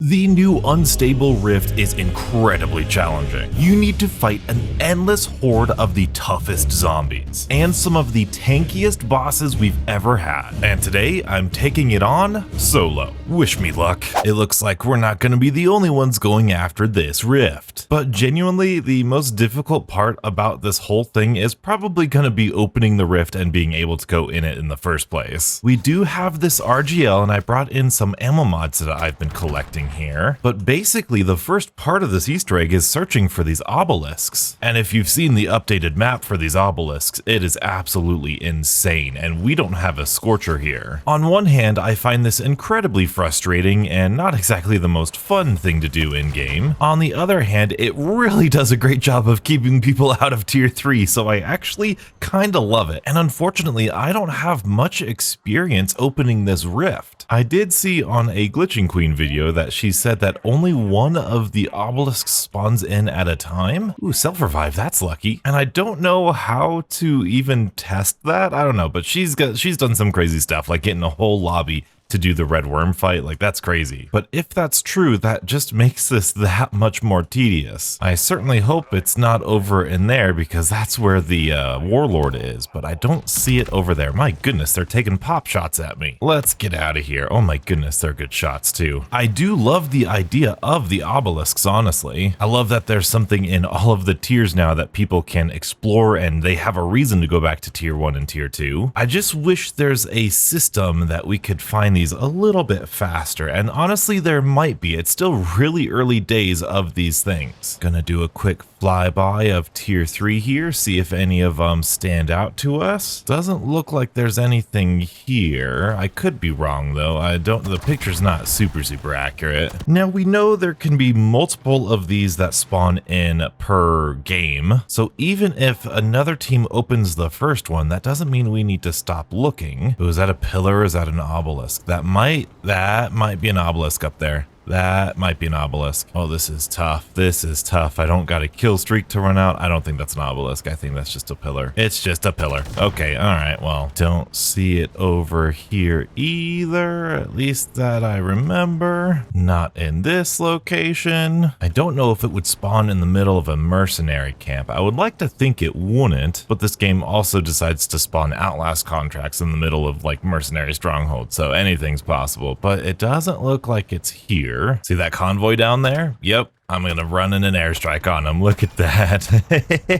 The new Unstable Rift is incredibly challenging. You need to fight an endless horde of the toughest zombies, and some of the tankiest bosses we've ever had. And today, I'm taking it on solo. Wish me luck. It looks like we're not going to be the only ones going after this rift. But genuinely, the most difficult part about this whole thing is probably going to be opening the rift and being able to go in it in the first place. We do have this RGL, and I brought in some ammo mods that I've been collecting here, but basically the first part of this Easter egg is searching for these obelisks. And if you've seen the updated map for these obelisks, it is absolutely insane, and we don't have a scorcher here. On one hand, I find this incredibly frustrating and not exactly the most fun thing to do in game. On the other hand, it really does a great job of keeping people out of tier 3, so I actually kinda love it. And unfortunately, I don't have much experience opening this rift. I did see on a Glitching Queen video that she said that only one of the obelisks spawns in at a time. Ooh, self-revive, that's lucky. And I don't know how to even test that. I don't know, but she's done some crazy stuff, like getting a whole lobby to do the red worm fight. Like, that's crazy. But if that's true, that just makes this that much more tedious. I certainly hope it's not over in there, because that's where the warlord is, but I don't see it over there. My goodness, they're taking pop shots at me. Let's get out of here. Oh my goodness, they're good shots too. I do love the idea of the obelisks, honestly. I love that there's something in all of the tiers now that people can explore, and they have a reason to go back to tier 1 and tier 2. I just wish there's a system that we could find these a little bit faster, and honestly there might be. It's still really early days of these things. Gonna do a quick flyby of tier 3 here, see if any of them stand out to us. Doesn't look like there's anything here. I could be wrong though. The picture's not super accurate. Now we know there can be multiple of these that spawn in per game, so even if another team opens the first one, that doesn't mean we need to stop looking. Oh, is that a pillar or is that an obelisk? That might be an obelisk up there. That might be an obelisk. Oh, this is tough. This is tough. I don't got a kill streak to run out. I don't think that's an obelisk. I think that's just a pillar. It's just a pillar. Okay, all right. Well, don't see it over here either, at least that I remember. Not in this location. I don't know if it would spawn in the middle of a mercenary camp. I would like to think it wouldn't, but this game also decides to spawn Outlast contracts in the middle of like mercenary strongholds, so anything's possible, but it doesn't look like it's here. See that convoy down there? Yep. I'm gonna run in an airstrike on them. Look at that.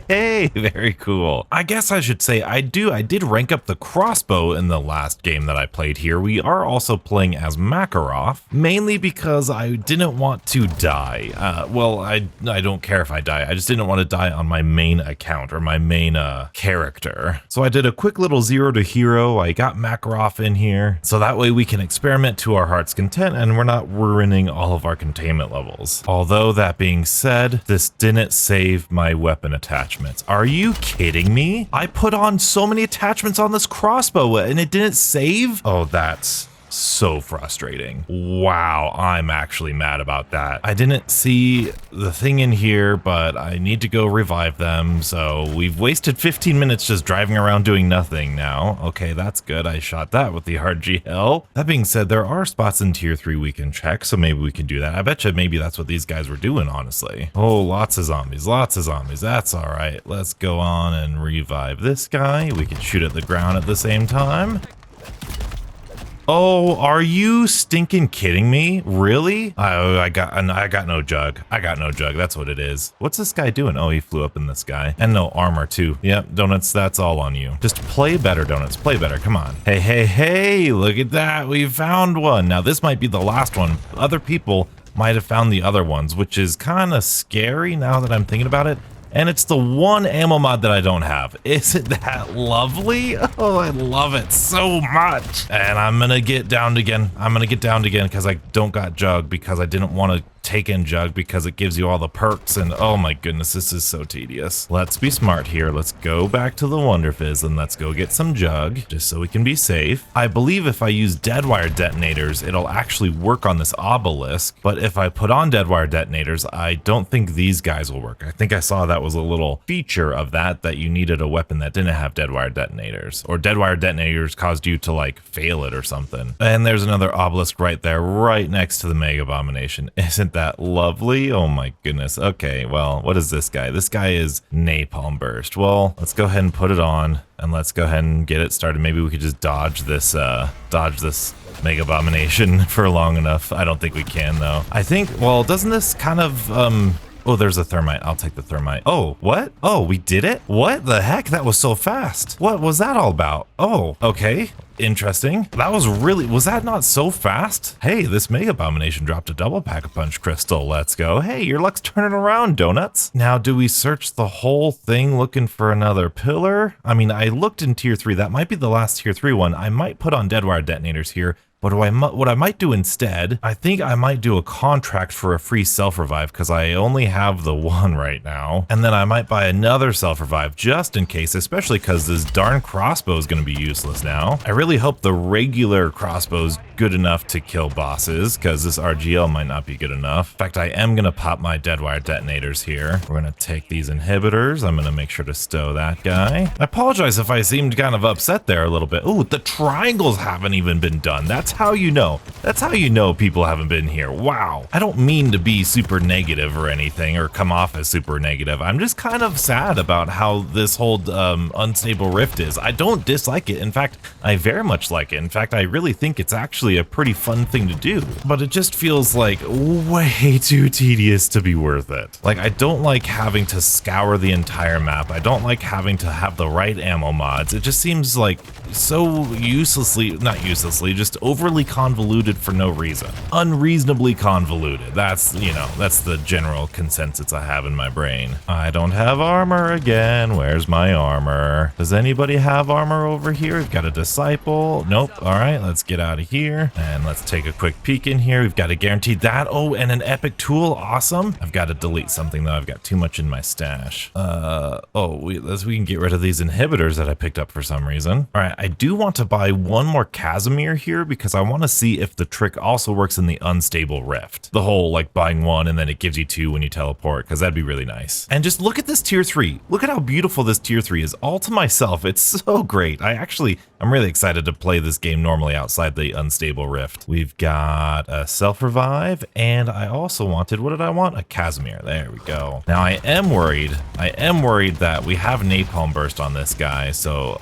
Hey, very cool. I guess I should say I did rank up the crossbow in the last game that I played here. We are also playing as Makarov, mainly because I didn't want to die. Well, I don't care if I die. I just didn't want to die on my main account or my main character. So I did a quick little 0 to hero. I got Makarov in here, so that way we can experiment to our heart's content and we're not ruining all of our containment levels. Although that being said, this didn't save my weapon attachments. Are you kidding me? I put on so many attachments on this crossbow and it didn't save? Oh, that's so frustrating. Wow, I'm actually mad about that. I didn't see the thing in here, but I need to go revive them. So we've wasted 15 minutes just driving around doing nothing now. Okay, that's good. I shot that with the RGL. That being said, there are spots in tier 3 we can check, so maybe we can do that. I bet you maybe that's what these guys were doing, honestly. Oh, lots of zombies, lots of zombies. That's all right. Let's go on and revive this guy. We can shoot at the ground at the same time. Oh, are you stinking kidding me? Really? I got no jug. I got no jug. That's what it is. What's this guy doing? Oh, he flew up in the sky. And no armor too. Yep, Donuts, that's all on you. Just play better, Donuts. Play better. Come on. Hey, look at that. We found one. Now, this might be the last one. Other people might have found the other ones, which is kind of scary now that I'm thinking about it. And it's the one ammo mod that I don't have. Isn't that lovely? Oh, I love it so much. And I'm gonna get downed again. Because I don't got jug, because I didn't want to take in jug because it gives you all the perks, and oh my goodness, this is so tedious. Let's be smart here. Let's go back to the Wonder Fizz and let's go get some jug just so we can be safe. I believe if I use dead wire detonators, it'll actually work on this obelisk, but if I put on dead wire detonators, I don't think these guys will work. I think I saw that that was a little feature of that you needed a weapon that didn't have dead wire detonators, or dead wire detonators caused you to like fail it or something. And there's another obelisk right there, right next to the Mega Abomination. Isn't that lovely? Oh my goodness. Okay, well, what is this guy? This guy is Napalm Burst. Well, let's go ahead and put it on, and let's go ahead and get it started. Maybe we could just dodge this Mega Abomination for long enough. I don't think we can though. I think, well, doesn't this kind of, oh, there's a thermite. I'll take the thermite. Oh, what? Oh, we did it? What the heck? That was so fast. What was that all about? Oh, okay. Interesting. That was really, was that not so fast? Hey, this Mega Abomination dropped a double Pack-a-Punch crystal. Let's go. Hey, your luck's turning around, donuts. Now, do we search the whole thing looking for another pillar? I mean, I looked in tier 3. That might be the last tier 3 one. I might put on dead wire detonators here. But what I might do instead, I think I might do a contract for a free self-revive, because I only have the one right now. And then I might buy another self-revive just in case, especially because this darn crossbow is going to be useless now. I really hope the regular crossbow is good enough to kill bosses, because this RGL might not be good enough. In fact, I am going to pop my dead wire detonators here. We're going to take these inhibitors. I'm going to make sure to stow that guy. I apologize if I seemed kind of upset there a little bit. Oh, the triangles haven't even been done. That's how you know. That's how you know people haven't been here. Wow. I don't mean to be super negative or anything, or come off as super negative. I'm just kind of sad about how this whole unstable rift is. I don't dislike it. In fact, I very much like it. In fact, I really think it's actually a pretty fun thing to do, but it just feels like way too tedious to be worth it. Like, I don't like having to scour the entire map. I don't like having to have the right ammo mods. It just seems like so not uselessly, just overly convoluted for no reason. Unreasonably convoluted. That's, you know, that's the general consensus I have in my brain. I don't have armor again. Where's my armor? Does anybody have armor over here? We've got a disciple. Nope. All right, let's get out of here and let's take a quick peek in here. We've got a guaranteed that. Oh, and an epic tool. Awesome. I've got to delete something though. I've got too much in my stash. We can get rid of these inhibitors that I picked up for some reason. All right, I do want to buy one more Casimir here because I want to see if the trick also works in the unstable rift. The whole like buying one and then it gives you two when you teleport, because that'd be really nice. And just look at this tier 3. Look at how beautiful this tier 3 is all to myself. It's so great. I'm really excited to play this game normally outside the unstable rift. We've got a self-revive, and I also wanted, what did I want? A Casimir. There we go. Now I am worried that we have napalm burst on this guy, so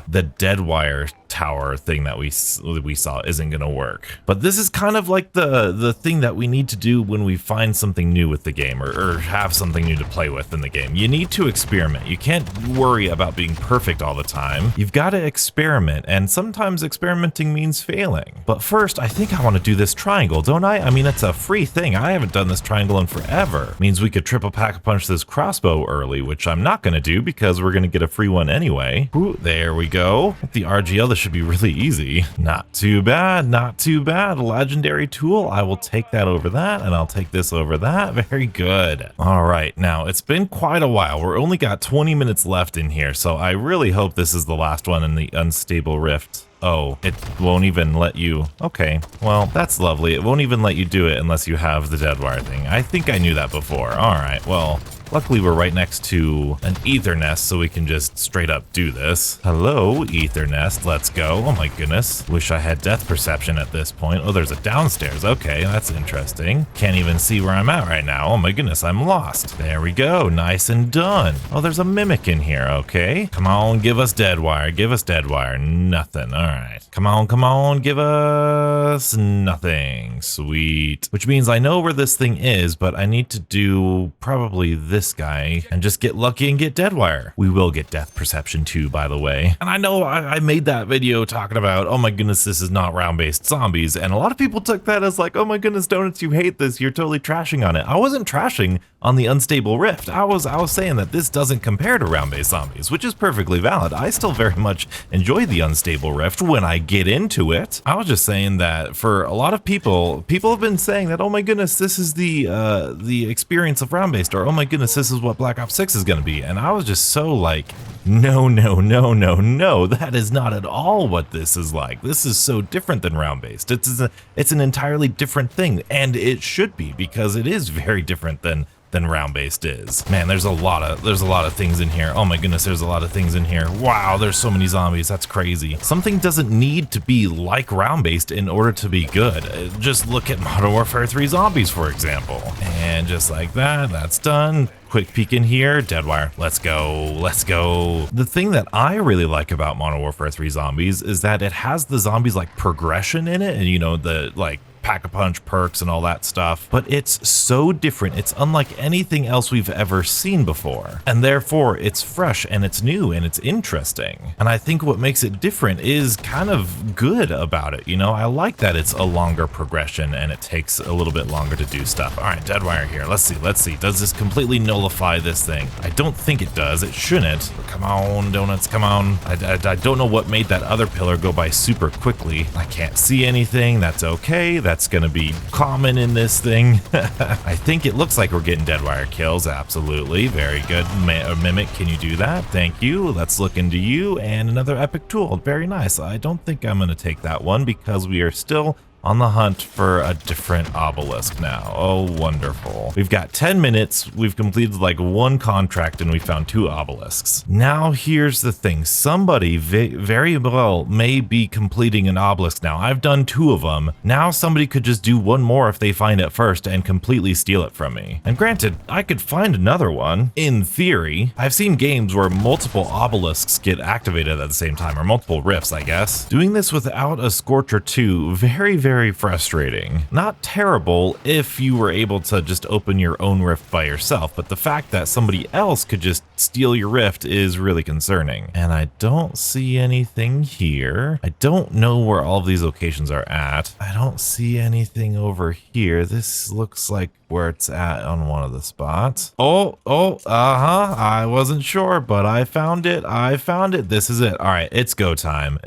the dead wire tower thing that we saw isn't gonna work. But this is kind of like the thing that we need to do when we find something new with the game, or have something new to play with in the game. You need to experiment. You can't worry about being perfect all the time. You've got to experiment, and sometimes experimenting means failing. But first, I think I want to do this triangle, don't I? I mean, it's a free thing. I haven't done this triangle in forever. It means we could triple Pack-a-Punch this crossbow early, which I'm not gonna do because we're gonna get a free one anyway. Ooh, there we go. With the RGL, this should be really easy. Not too bad, not too bad. Legendary tool, I will take that over that, and I'll take this over that. Very good. All right, now it's been quite a while. We're only got 20 minutes left in here, so I really hope this is the last one in the unstable rift. Oh, it won't even let you. Okay, well, that's lovely. It won't even let you do it unless you have the dead wire thing. I think I knew that before. All right, well, luckily we're right next to an ether nest, so we can just straight up do this. Hello, ether nest, let's go. Oh my goodness, wish I had death perception at this point. Oh, there's a downstairs. Okay, that's interesting. Can't even see where I'm at right now. Oh my goodness, I'm lost. There we go, nice and done. Oh, there's a mimic in here. Okay, come on, give us dead wire. Give us dead wire. Nothing. All right, come on, give us nothing. Sweet. Which means I know where this thing is, but I need to do probably this guy and just get lucky and get dead wire. We will get death perception too, by the way. And I know I made that video talking about, oh my goodness, this is not round-based zombies, and a lot of people took that as like, oh my goodness, Donuts, you hate this, you're totally trashing on it. I wasn't trashing on the unstable rift. I was saying that this doesn't compare to round-based zombies, which is perfectly valid. I still very much enjoy the unstable rift when I get into it. I was just saying that for a lot of people have been saying that, oh my goodness, this is the experience of round-based, or oh my goodness, this is what Black Ops 6 is gonna be. And I was just so like, no, that is not at all what this is like. This is so different than round-based. It's an entirely different thing, and it should be, because it is very different than than round-based is. Man, there's a lot of things in here. Oh my goodness, there's a lot of things in here. Wow, there's so many zombies. That's crazy. Something doesn't need to be like round-based in order to be good. Just look at Modern Warfare 3 Zombies, for example. And just like that, that's done. Quick peek in here, Deadwire, let's go, let's go. The thing that I really like about Modern Warfare 3 Zombies is that it has the zombies like progression in it, and you know, the like pack-a-punch perks and all that stuff, but it's so different. It's unlike anything else we've ever seen before, and therefore it's fresh and it's new and it's interesting. And I think what makes it different is kind of good about it. You know, I like that it's a longer progression and it takes a little bit longer to do stuff. All right, Deadwire here. Let's see. Does this completely nullify this thing? I don't think it does. It shouldn't. But come on, donuts, come on. I don't know what made that other pillar go by super quickly. I can't see anything. That's okay. That's gonna be common in this thing. I think it looks like we're getting Deadwire kills. Absolutely, very good. Mimic, can you do that? Thank you. Let's look into you, and another epic tool. Very nice. I don't think I'm gonna take that one because we are still on the hunt for a different obelisk now. Oh, wonderful. We've got 10 minutes. We've completed like one contract and we found 2 obelisks. Now here's the thing. Somebody very well may be completing an obelisk now. I've done 2 of them. Now somebody could just do one more if they find it first and completely steal it from me. And granted, I could find another one in theory. I've seen games where multiple obelisks get activated at the same time, or multiple rifts, I guess. Doing this without a Scorcher 2, very frustrating. Not terrible if you were able to just open your own rift by yourself, but the fact that somebody else could just steal your rift is really concerning. And I don't see anything here. I don't know where all of these locations are at. I don't see anything over here. This looks like where it's at on one of the spots. I wasn't sure, but I found it. This is it. All right, it's go time.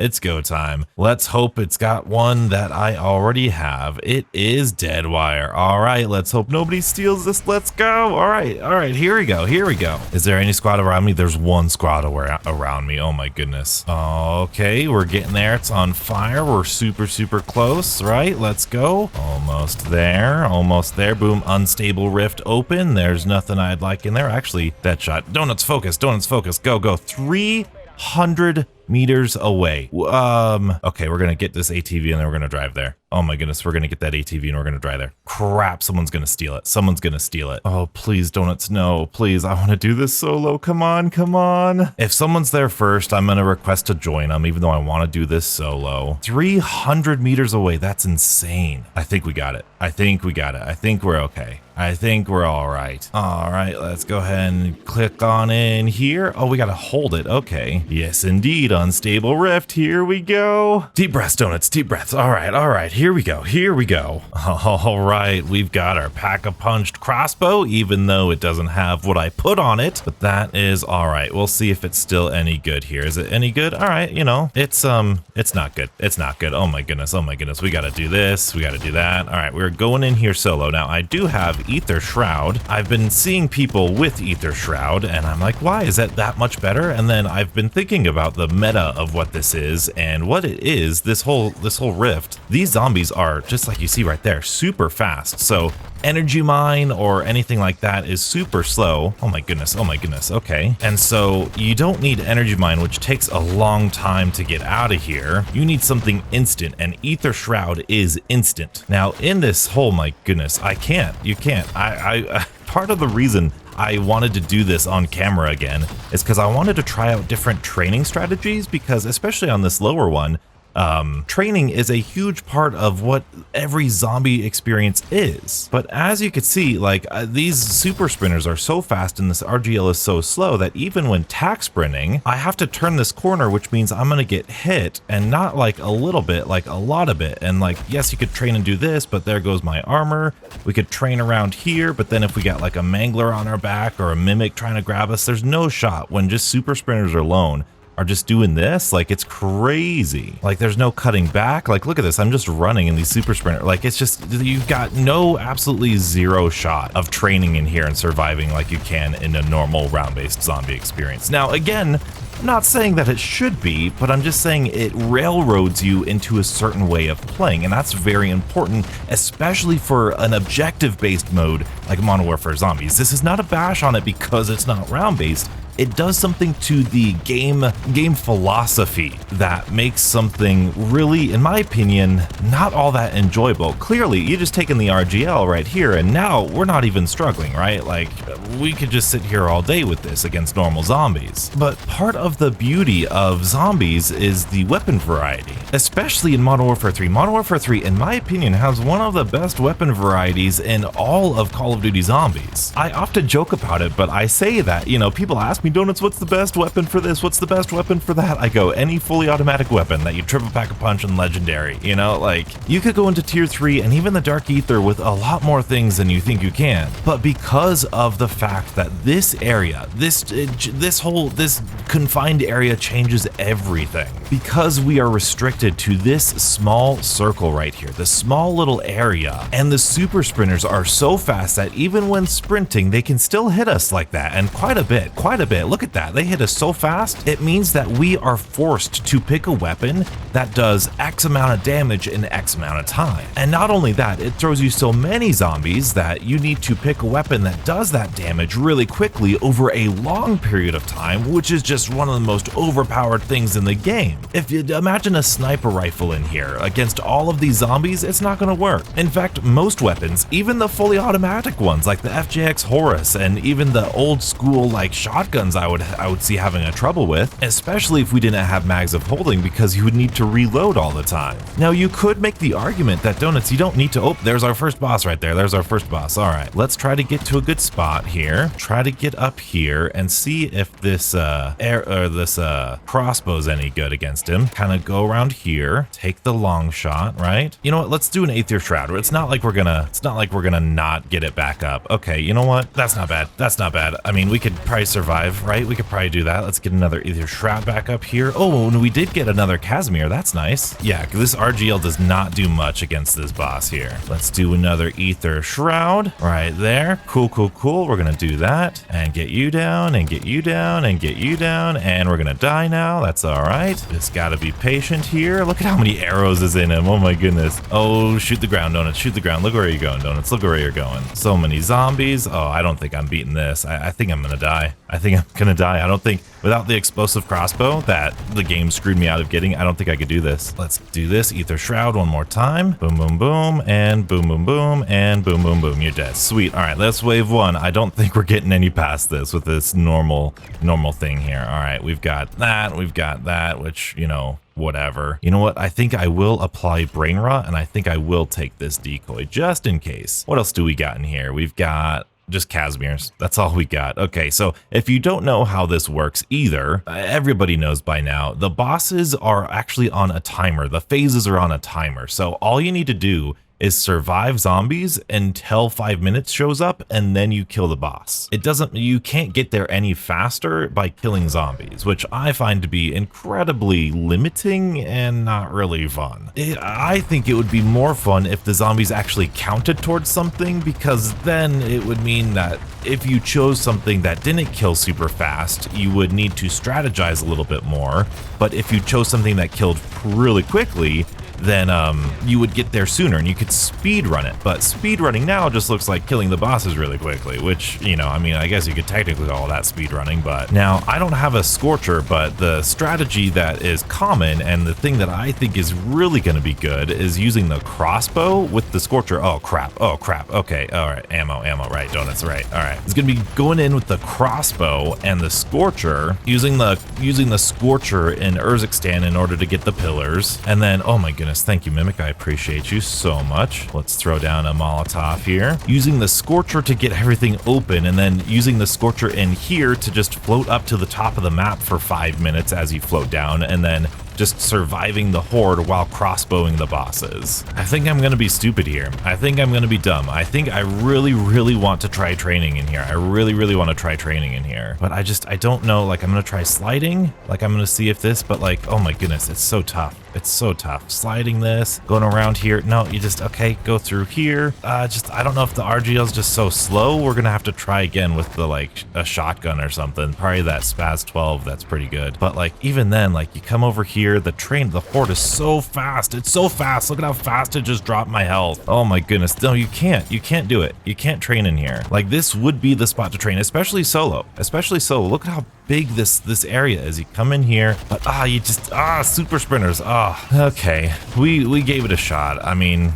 Let's hope it's got one that I already have. It is Deadwire. All right, let's hope nobody steals this. Let's go. All right, here we go. Is there any squad around me? There's one squad around me. Oh my goodness. Okay, we're getting there. It's on fire. We're super close, right? Let's go. Almost there. Boom. Unstable rift open. There's nothing I'd like in there. Actually, that shot. Donuts focus. Go. 300 meters away. Okay, we're gonna get this ATV and then we're gonna drive there. Oh my goodness, we're gonna get that ATV and we're gonna drive there. Crap, someone's gonna steal it. Oh, please, Donuts, no, please, I wanna do this solo. Come on. If someone's there first, I'm gonna request to join them, even though I wanna do this solo. 300 meters away, that's insane. I think we got it. I think we're okay. I think we're all right. All right, let's go ahead and click on in here. Oh, we gotta hold it. Okay. Yes, indeed. Unstable rift. Here we go. Deep breaths, Donuts. Deep breaths. All right. Here we go. All right. We've got our pack-a-punched crossbow, even though it doesn't have what I put on it. But that is all right. We'll see if it's still any good here. Is it any good? All right. You know, it's not good. Oh my goodness. We gotta do this. We gotta do that. All right. We're going in here solo. Now, I do have Ether Shroud. I've been seeing people with Ether Shroud and I'm like, why is that much better? And then I've been thinking about the meta of what this is and what it is. This whole rift, these zombies are just like you see right there, super fast. So energy mine or anything like that is super slow. Oh my goodness. Okay. And so you don't need energy mine, which takes a long time to get out of here. You need something instant, and Ether Shroud is instant. Now in this whole, my goodness, you can't. I part of the reason I wanted to do this on camera again is because I wanted to try out different training strategies, because especially on this lower one, training is a huge part of what every zombie experience is. But as you can see, like these super sprinters are so fast and this RGL is so slow that even when tack sprinting, I have to turn this corner, which means I'm gonna get hit, and not like a little bit, like a lot of it. And like, yes, you could train and do this, but there goes my armor. We could train around here, but then if we got like a mangler on our back or a mimic trying to grab us, there's no shot when just super sprinters alone are just doing this. Like, it's crazy. Like, there's no cutting back. Like, look at this. I'm just running in these super sprinter. Like, it's just, you've got absolutely zero shot of training in here and surviving like you can in a normal round-based zombie experience. Now, again, I'm not saying that it should be, but I'm just saying it railroads you into a certain way of playing, and that's very important, especially for an objective-based mode like Modern Warfare Zombies. This is not a bash on it because it's not round-based. It does something to the game philosophy that makes something really, in my opinion, not all that enjoyable. Clearly, you just taken the RGL right here, and now we're not even struggling, right? Like, we could just sit here all day with this against normal zombies. But part of the beauty of zombies is the weapon variety, especially in Modern Warfare 3. Modern Warfare 3, in my opinion, has one of the best weapon varieties in all of Call of Duty Zombies. I often joke about it, but I say that, you know, people ask me, Donuts, what's the best weapon for this? What's the best weapon for that? I go, any fully automatic weapon that you triple pack a punch and legendary, you know, like you could go into tier 3 and even the Dark Ether with a lot more things than you think you can. But because of the fact that this area, this confined area changes everything, because we are restricted to this small circle right here, the small little area, and the super sprinters are so fast that even when sprinting, they can still hit us like that, and quite a bit. Look at that, they hit us so fast. It means that we are forced to pick a weapon that does X amount of damage in X amount of time. And not only that, it throws you so many zombies that you need to pick a weapon that does that damage really quickly over a long period of time, which is just one of the most overpowered things in the game. If you imagine a sniper rifle in here against all of these zombies, it's not going to work. In fact, most weapons, even the fully automatic ones like the FJX Horus and even the old school like shotguns, I would see having a trouble with, especially if we didn't have mags of holding, because you would need to reload all the time. Now you could make the argument that Donuts, you don't need to, oh, there's our first boss right there, there's our first boss. All right, let's try to get to a good spot here, try to get up here and see if this crossbow's any good against him. Kind of go around here, take the long shot, right? You know what, let's do an Aether Shroud. It's not like we're gonna not get it back up. Okay, you know what, that's not bad, that's not bad. I mean, we could probably survive, right? We could probably do that. Let's get another Aether Shroud back up here. Oh, and we did get another Casimir. That's nice. Yeah, this RGL does not do much against this boss here. Let's do another Aether Shroud right there. Cool, cool, cool. We're gonna do that and get you down and get you down and get you down, and we're gonna die now. That's all right. Just gotta be patient here. Look at how many arrows is in him. Oh my goodness. Oh, shoot the ground, Donuts. Shoot the ground. Look where you're going, Donuts. Look where you're going. So many zombies. Oh, I don't think I'm beating this. I think I'm gonna die. I think I'm gonna die. I don't think, without the explosive crossbow that the game screwed me out of getting, I don't think I could do this. Let's do this. Aether Shroud one more time. Boom, boom, boom, and boom, boom, boom, and boom, boom, boom. You're dead. Sweet. All right, that's wave one. I don't think we're getting any past this with this normal thing here. All right, we've got that, which, you know, whatever. You know what? I think I will apply Brain Rot, and I think I will take this decoy just in case. What else do we got in here? We've got just Casimirs. That's all we got. Okay, so if you don't know how this works either, everybody knows by now, the bosses are actually on a timer. The phases are on a timer. So all you need to do is survive zombies until 5 minutes shows up, and then you kill the boss. You can't get there any faster by killing zombies, which I find to be incredibly limiting and not really fun. I think it would be more fun if the zombies actually counted towards something, because then it would mean that if you chose something that didn't kill super fast, you would need to strategize a little bit more. But if you chose something that killed really quickly, then you would get there sooner and you could speed run it. But speed running now just looks like killing the bosses really quickly, which, you know, I mean, I guess you could technically call that speed running. But now I don't have a Scorcher, but the strategy that is common and the thing that I think is really going to be good is using the crossbow with the Scorcher. Oh crap, okay, all right, ammo, right, Donuts, right, all right. It's gonna be going in with the crossbow and the Scorcher, using the Scorcher in Urzikstan in order to get the pillars, and then, oh my goodness, thank you, Mimic, I appreciate you so much. Let's throw down a Molotov here. Using the Scorcher to get everything open, and then using the Scorcher in here to just float up to the top of the map for 5 minutes as you float down, and then just surviving the horde while crossbowing the bosses. I think I'm gonna be stupid here. I think I'm gonna be dumb. I think I really, really want to try training in here. I really, really want to try training in here. But I don't know, like I'm gonna try sliding, like I'm gonna see if this, but like, oh my goodness, it's so tough. It's so tough. Sliding this, going around here. No, you just, okay, go through here. I don't know if the RGL is just so slow. We're gonna have to try again with the, like, a shotgun or something. Probably that Spaz 12, that's pretty good. But like, even then, like, you come over here, the horde is so fast. It's so fast. Look at how fast it just dropped my health. Oh my goodness. No, you can't do it. You can't train in here. Like, this would be the spot to train, especially solo. Look at how big this area is. You come in here, but super sprinters. Okay, we gave it a shot. I mean,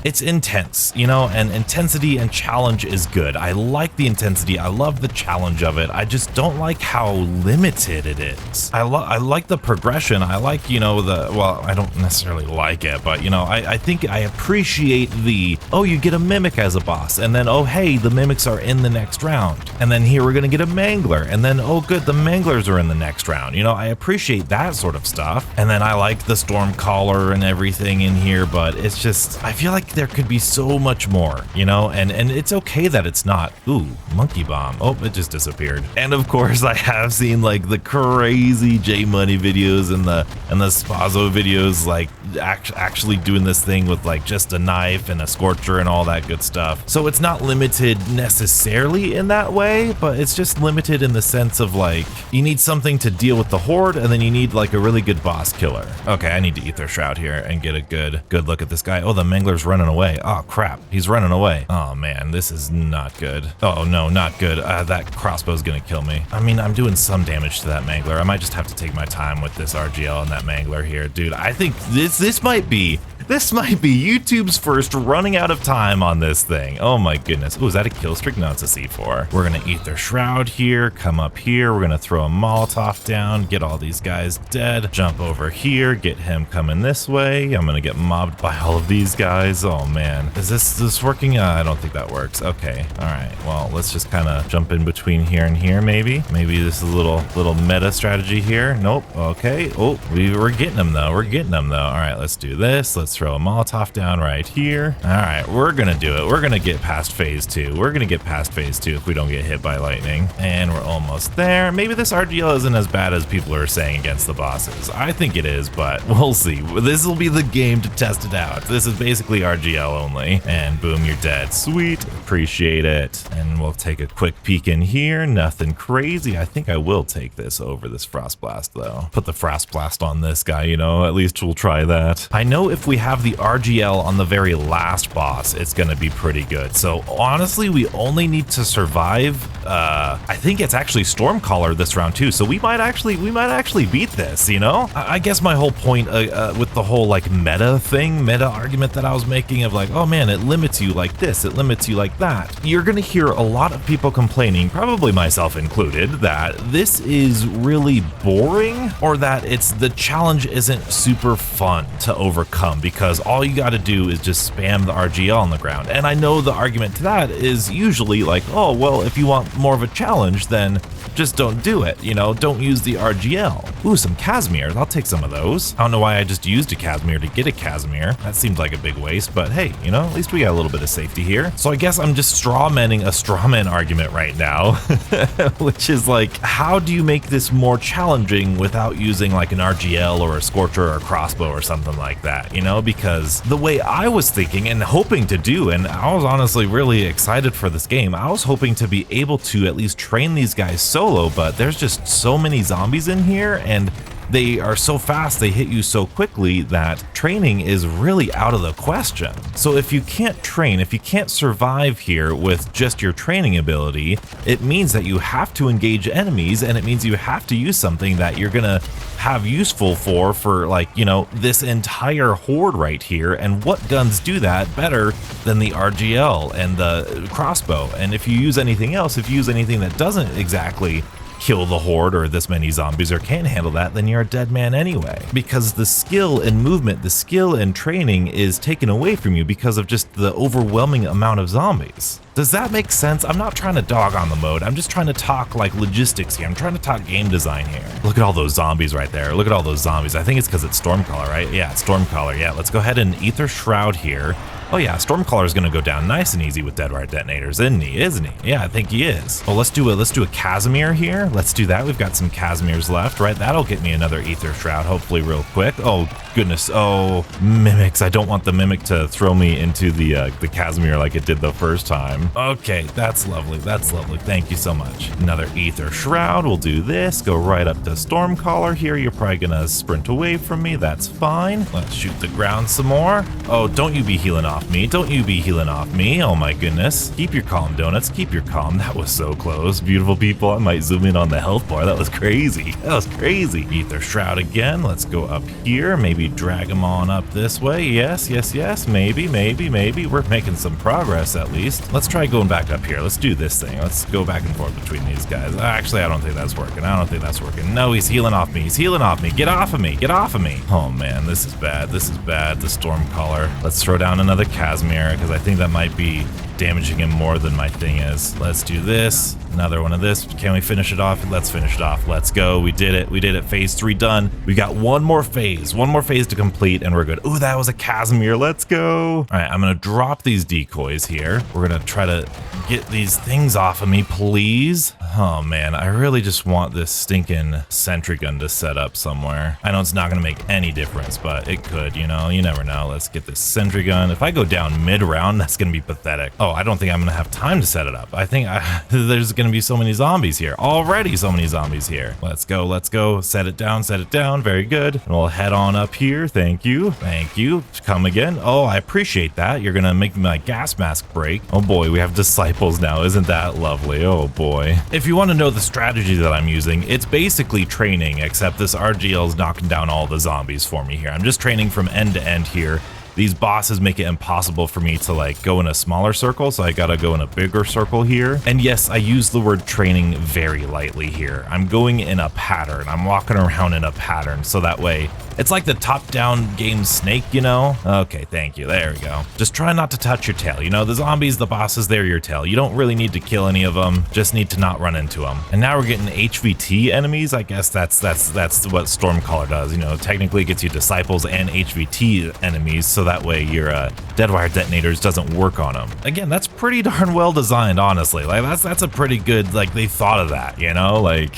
it's intense, you know, and intensity and challenge is good. I like the intensity. I love the challenge of it. I just don't like how limited it is. I like the progression. I like, you know, I don't necessarily like it, but you know, I think I appreciate you get a mimic as a boss, and then, oh hey, the mimics are in the next round, and then here we're gonna get a mangler, and then, oh good, the manglers are in the next round. You know, I appreciate that sort of stuff. And then I like the storm collar and everything in here, but it's just, I feel like there could be so much more, you know, and it's okay that it's not. Ooh, monkey bomb. Oh, it just disappeared. And of course I have seen like the crazy J Money videos and the Spazo videos, like actually doing this thing with like just a knife and a scorcher and all that good stuff. So it's not limited necessarily in that way, but it's just limited in the sense of like, you need something to deal with the horde, and then you need like a really good boss killer. Okay, I need to Ether Shroud here and get a good look at this guy. Oh, the mangler's running away. Oh crap, he's running away. Oh man, this is not good. Oh no, not good. That crossbow's gonna kill me. I mean, I'm doing some damage to that mangler. I might just have to take my time with this RGL and that mangler here. Dude, I think this might be YouTube's first running out of time on this thing. Oh my goodness. Oh, is that a kill streak? No, it's a C4. We're gonna Ether Shroud here, come up here. We're gonna throw a Molotov down, get all these guys dead, jump over here, get him coming this way. I'm gonna get mobbed by all of these guys. Oh man, is this working? I don't think that works. Okay, all right. Well, let's just kind of jump in between here and here, maybe. Maybe this is a little meta strategy here. Nope. Okay. Oh, we're getting them though. All right, let's do this. Let's throw a Molotov down right here. All right, we're gonna do it. We're gonna get past phase 2. If we don't get hit by lightning. And we're almost there. Maybe this RGL isn't as bad as people are saying against the bosses. I think it is, but we'll see. This will be the game to test it out. This is basically RGL only. And boom, you're dead. Sweet, appreciate it. And we'll take a quick peek in here. Nothing crazy. I think I will take this over this Frost Blast though. Put the Frost Blast on this guy, you know, at least we'll try that. I know if we have the RGL on the very last boss, it's gonna be pretty good. So honestly, we only need to survive. I think it's actually Stormcaller this round too. So we might actually beat this, you know? I guess my whole point with the whole like meta argument that I was making of like, oh man, it limits you like this, it limits you like that. You're gonna hear a lot of people complaining, probably myself included, that this is really boring, or that the challenge isn't super fun to overcome because all you got to do is just spam the RGL on the ground. And I know the argument to that is usually like, oh, well, if you want more of a challenge, then just don't do it, you know, don't use the RGL. Ooh, some Casimirs, I'll take some of those. I don't know why I just used a Casimir to get a Casimir. That seemed like a big waste, but hey, you know, at least we got a little bit of safety here. So I guess I'm just strawmanning a strawman argument right now, which is like, how do you make this more challenging without using like an RGL or a Scorcher or a crossbow or something like that, you know? Because the way I was thinking and hoping to do, and I was honestly really excited for this game, I was hoping to be able to at least train these guys solo, but there's just so many zombies in here and they are so fast, they hit you so quickly that training is really out of the question. So if you can't train, if you can't survive here with just your training ability, it means that you have to engage enemies, and it means you have to use something that you're gonna have useful for like, you know, this entire horde right here. And what guns do that better than the RGL and the crossbow? And if you use anything else, if you use anything that doesn't exactly kill the horde or this many zombies or can't handle that, then you're a dead man anyway. Because the skill and movement, the skill and training is taken away from you because of just the overwhelming amount of zombies. Does that make sense? I'm not trying to dog on the mode. I'm just trying to talk like logistics here. I'm trying to talk game design here. Look at all those zombies right there. Look at all those zombies. I think it's because it's Stormcaller, right? Yeah, it's Stormcaller. Yeah, let's go ahead and Ether Shroud here. Oh yeah, Stormcaller is gonna go down nice and easy with Deadwire detonators, isn't he? Yeah, I think he is. Oh, let's do a Casimir here. Let's do that. We've got some Casimirs left, right? That'll get me another Ether Shroud, hopefully real quick. Oh goodness. Oh, mimics. I don't want the mimic to throw me into the Casimir like it did the first time. Okay, that's lovely. That's lovely. Thank you so much. Another Ether Shroud. We'll do this. Go right up to Stormcaller here. You're probably gonna sprint away from me. That's fine. Let's shoot the ground some more. Oh, don't you be healing off me. Don't you be healing off me. Oh my goodness. Keep your calm, Donuts. Keep your calm. That was so close. Beautiful people. I might zoom in on the health bar. That was crazy. That was crazy. Ether Shroud again. Let's go up here. Maybe drag him on up this way. Yes, yes, yes. Maybe. We're making some progress at least. Let's try going back up here. Let's do this thing. Let's go back and forth between these guys. Actually, I don't think that's working. I don't think that's working. No, he's healing off me. He's healing off me. Get off of me. Get off of me. Oh man, this is bad. This is bad. The Stormcaller. Let's throw down another Casimir because I think that might be damaging him more than my thing is. Let's do this. Another one of this. Can we finish it off? Let's finish it off. Let's go. We did it. We did it. Phase 3 done. We got one more phase to complete and we're good. Ooh, that was a Casimir. Let's go. All right, I'm gonna drop these decoys here. We're gonna try to get these things off of me, please. Oh man, I really just want this stinking sentry gun to set up somewhere. I know it's not gonna make any difference, but it could, you know, you never know. Let's get this sentry gun. If I go down mid-round, that's gonna be pathetic. Oh, I don't think I'm gonna have time to set it up. I think there's gonna be so many zombies here. Already so many zombies here. Let's go, let's go. Set it down, set it down. Very good. And we'll head on up here. Thank you. Thank you. Come again. Oh, I appreciate that. You're gonna make my gas mask break. Oh boy, we have disciples now. Isn't that lovely? Oh boy. If you want to know the strategy that I'm using, it's basically training, except this RGL is knocking down all the zombies for me here. I'm just training from end to end here. These bosses make it impossible for me to like go in a smaller circle, so I gotta go in a bigger circle here. And yes, I use the word training very lightly here. I'm going in a pattern. I'm walking around in a pattern, so that way it's like the top-down game Snake, you know? Okay, thank you. There we go. Just try not to touch your tail. You know, the zombies, the bosses, they're your tail. You don't really need to kill any of them. Just need to not run into them. And now we're getting HVT enemies. I guess that's what Stormcaller does. You know, technically it gets you disciples and HVT enemies, so that way your Deadwire detonators doesn't work on them. Again, that's pretty darn well designed, honestly. Like that's a pretty good, like they thought of that, you know? Like,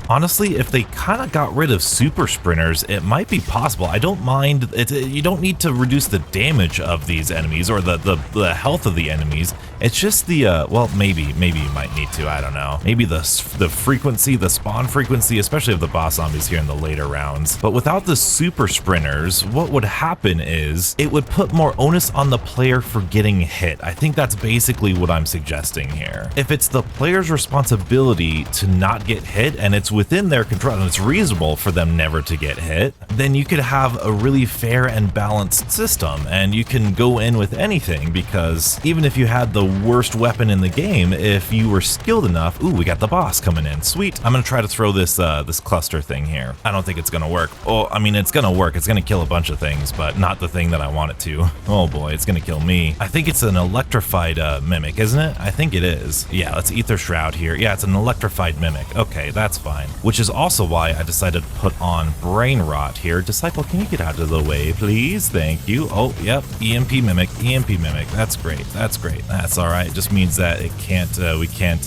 honestly, if they kind of got rid of super sprinters, it might be possible. I don't mind it. You don't need to reduce the damage of these enemies or the health of the enemies. It's just the well, maybe you might need to. I don't know. Maybe the frequency, the spawn frequency, especially of the boss zombies here in the later rounds. But without the super sprinters, what would happen is it would put more onus on the player for getting hit. I think that's basically what I'm suggesting here. If it's the player's responsibility to not get hit and it's within their control and it's reasonable for them never to get hit, then you could have a really fair and balanced system and you can go in with anything, because even if you had the worst weapon in the game, if you were skilled enough. Ooh, we got the boss coming in. Sweet. I'm gonna try to throw this this cluster thing here. I don't think it's gonna work. Oh, I mean, it's gonna work. It's gonna kill a bunch of things, but not the thing that I want it to. Oh boy, it's gonna kill me. I think it's an electrified mimic, isn't it? I think it is. Yeah, let's Ether Shroud here. Yeah, it's an electrified mimic. Okay, that's fine. Which is also why I decided to put on Brain Rot here. Disciple, can you get out of the way, please? Thank you. Oh, yep. EMP mimic. EMP mimic. That's great. That's great. That's all right. It just means that it can't. We can't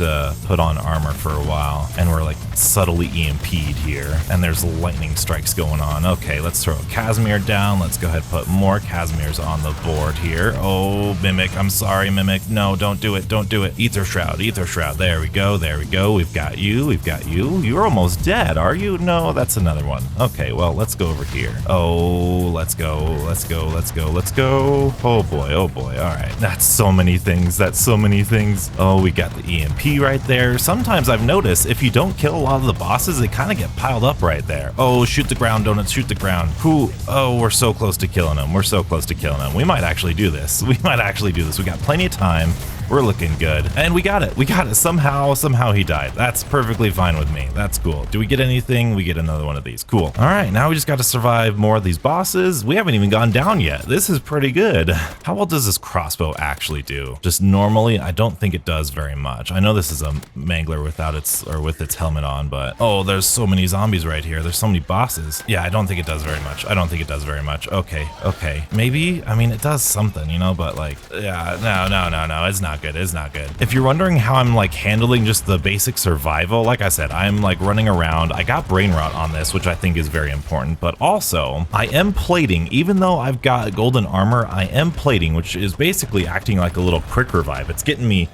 put on armor for a while, and we're like subtly EMP'd here. And there's lightning strikes going on. Okay, let's throw a Casimir down. Let's go ahead and put more Casimirs on the board here. Oh, mimic. I'm sorry, mimic. No, don't do it. Don't do it. Ether Shroud. Ether Shroud. There we go. There we go. We've got you. We've got you. You're almost dead, are you? No, that's another one. Okay, well, let's go over here. Oh, let's go. Let's go. Let's go. Let's go. Oh boy. Oh boy. All right. That's so many things. That's so many things. Oh, we got the EMP right there. Sometimes I've noticed if you don't kill a lot of the bosses, they kind of get piled up right there. Oh, shoot the ground, Donuts. Shoot the ground. Who? Oh, we're so close to killing them. We're so close to killing them. We might actually do this. We might actually do this. We got plenty of time. We're looking good. And we got it. We got it. Somehow he died. That's perfectly fine with me. That's cool. Do we get anything? We get another one of these. Cool. All right, now we just got to survive more of these bosses. We haven't even gone down yet. This is pretty good. How well does this crossbow actually do? Just normally, I don't think it does very much. I know this is a mangler without with its helmet on, but oh, there's so many zombies right here. There's so many bosses. Yeah, I don't think it does very much. I don't think it does very much. Okay. Maybe, I mean, it does something, you know, but like, yeah, no, it's not good. It's not good. If you're wondering how I'm like handling just the basic survival, like I said, I'm like running around. I got brain rot on this, which I think is very important, but also I am plating. Even though I've got golden armor, I am plating, which is basically acting like a little quick revive. It's getting me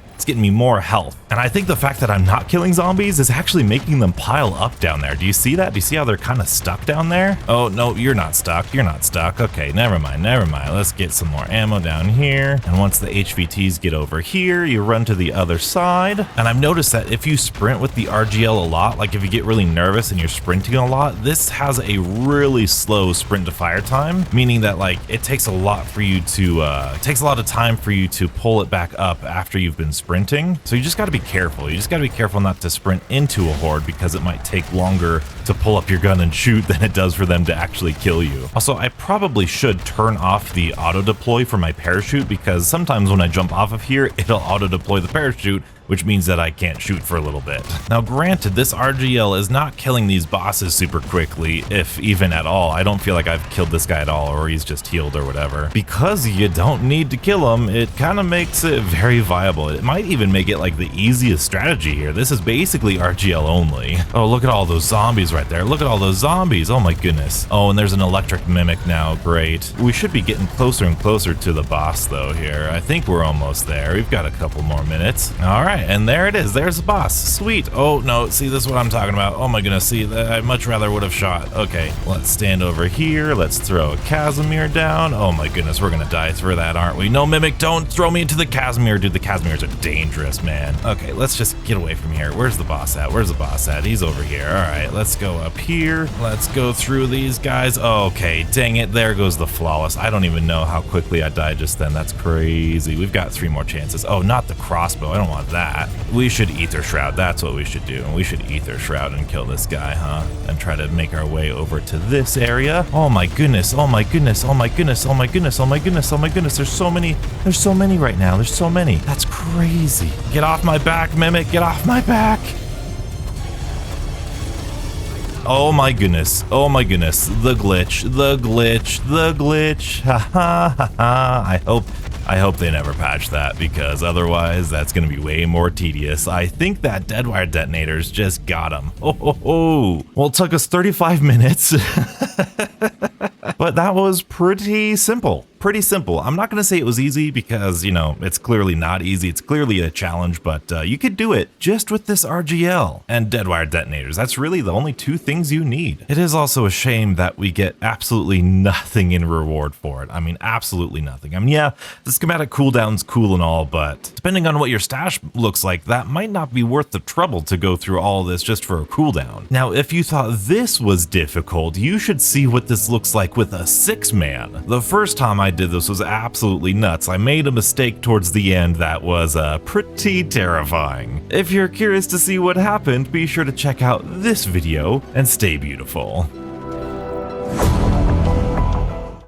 more health. And I think the fact that I'm not killing zombies is actually making them pile up down there. Do you see that? Do you see how they're kind of stuck down there? Oh, no, you're not stuck. You're not stuck. Okay, never mind. Let's get some more ammo down here. And once the HVTs get over here, you run to the other side. And I've noticed that if you sprint with the RGL a lot, like if you get really nervous and you're sprinting a lot, this has a really slow sprint to fire time, meaning that like it takes a lot for you to, takes a lot of time for you to pull it back up after you've been sprinting. So you just got to be careful. You just got to be careful not to sprint into a horde because it might take longer to pull up your gun and shoot than it does for them to actually kill you. Also, I probably should turn off the auto deploy for my parachute because sometimes when I jump off of here, it'll auto deploy the parachute, which means that I can't shoot for a little bit. Now granted, this RGL is not killing these bosses super quickly, if even at all. I don't feel like I've killed this guy at all, or he's just healed or whatever. Because you don't need to kill him, it kind of makes it very viable. It might even make it like the easiest strategy here. This is basically RGL only. Oh, look at all those zombies right there. Look at all those zombies. Oh my goodness. Oh, and there's an electric mimic now. Great. We should be getting closer and closer to the boss though here. I think we're almost there. We've got a couple more minutes. All right. And there it is. There's the boss. Sweet. Oh, no. See, this is what I'm talking about. Oh, my goodness. See, I much rather would have shot. Okay, let's stand over here. Let's throw a Casimir down. Oh, my goodness. We're going to die for that, aren't we? No, Mimic, don't throw me into the Casimir. Dude, the Casimirs are dangerous, man. Okay, let's just get away from here. Where's the boss at? Where's the boss at? He's over here. All right, let's go up here. Let's go through these guys. Okay, dang it. There goes the flawless. I don't even know how quickly I died just then. That's crazy. We've got 3 more chances. Oh, not the crossbow. I don't want that. We should Ether Shroud. That's what we should do. We should Ether Shroud and kill this guy, huh? And try to make our way over to this area. Oh my goodness. Oh my goodness. Oh my goodness. Oh my goodness. Oh my goodness. Oh my goodness. There's so many. There's so many right now. There's so many. That's crazy. Get off my back, Mimic. Get off my back. Oh my goodness. Oh my goodness. The glitch. The glitch. The glitch. Ha ha ha ha. I hope they never patch that because otherwise that's going to be way more tedious. I think that dead wire detonators just got him. Oh. Well, it took us 35 minutes, but that was pretty simple. Pretty simple. I'm not going to say it was easy because, you know, it's clearly not easy. It's clearly a challenge, but you could do it just with this RGL and dead wire detonators. That's really the only 2 things you need. It is also a shame that we get absolutely nothing in reward for it. I mean, absolutely nothing. I mean, yeah, the schematic cooldown's cool and all, but depending on what your stash looks like, that might not be worth the trouble to go through all this just for a cooldown. Now, if you thought this was difficult, you should see what this looks like with a 6-man. The first time I did this was absolutely nuts. I made a mistake towards the end that was pretty terrifying. If you're curious to see what happened, be sure to check out this video and stay beautiful.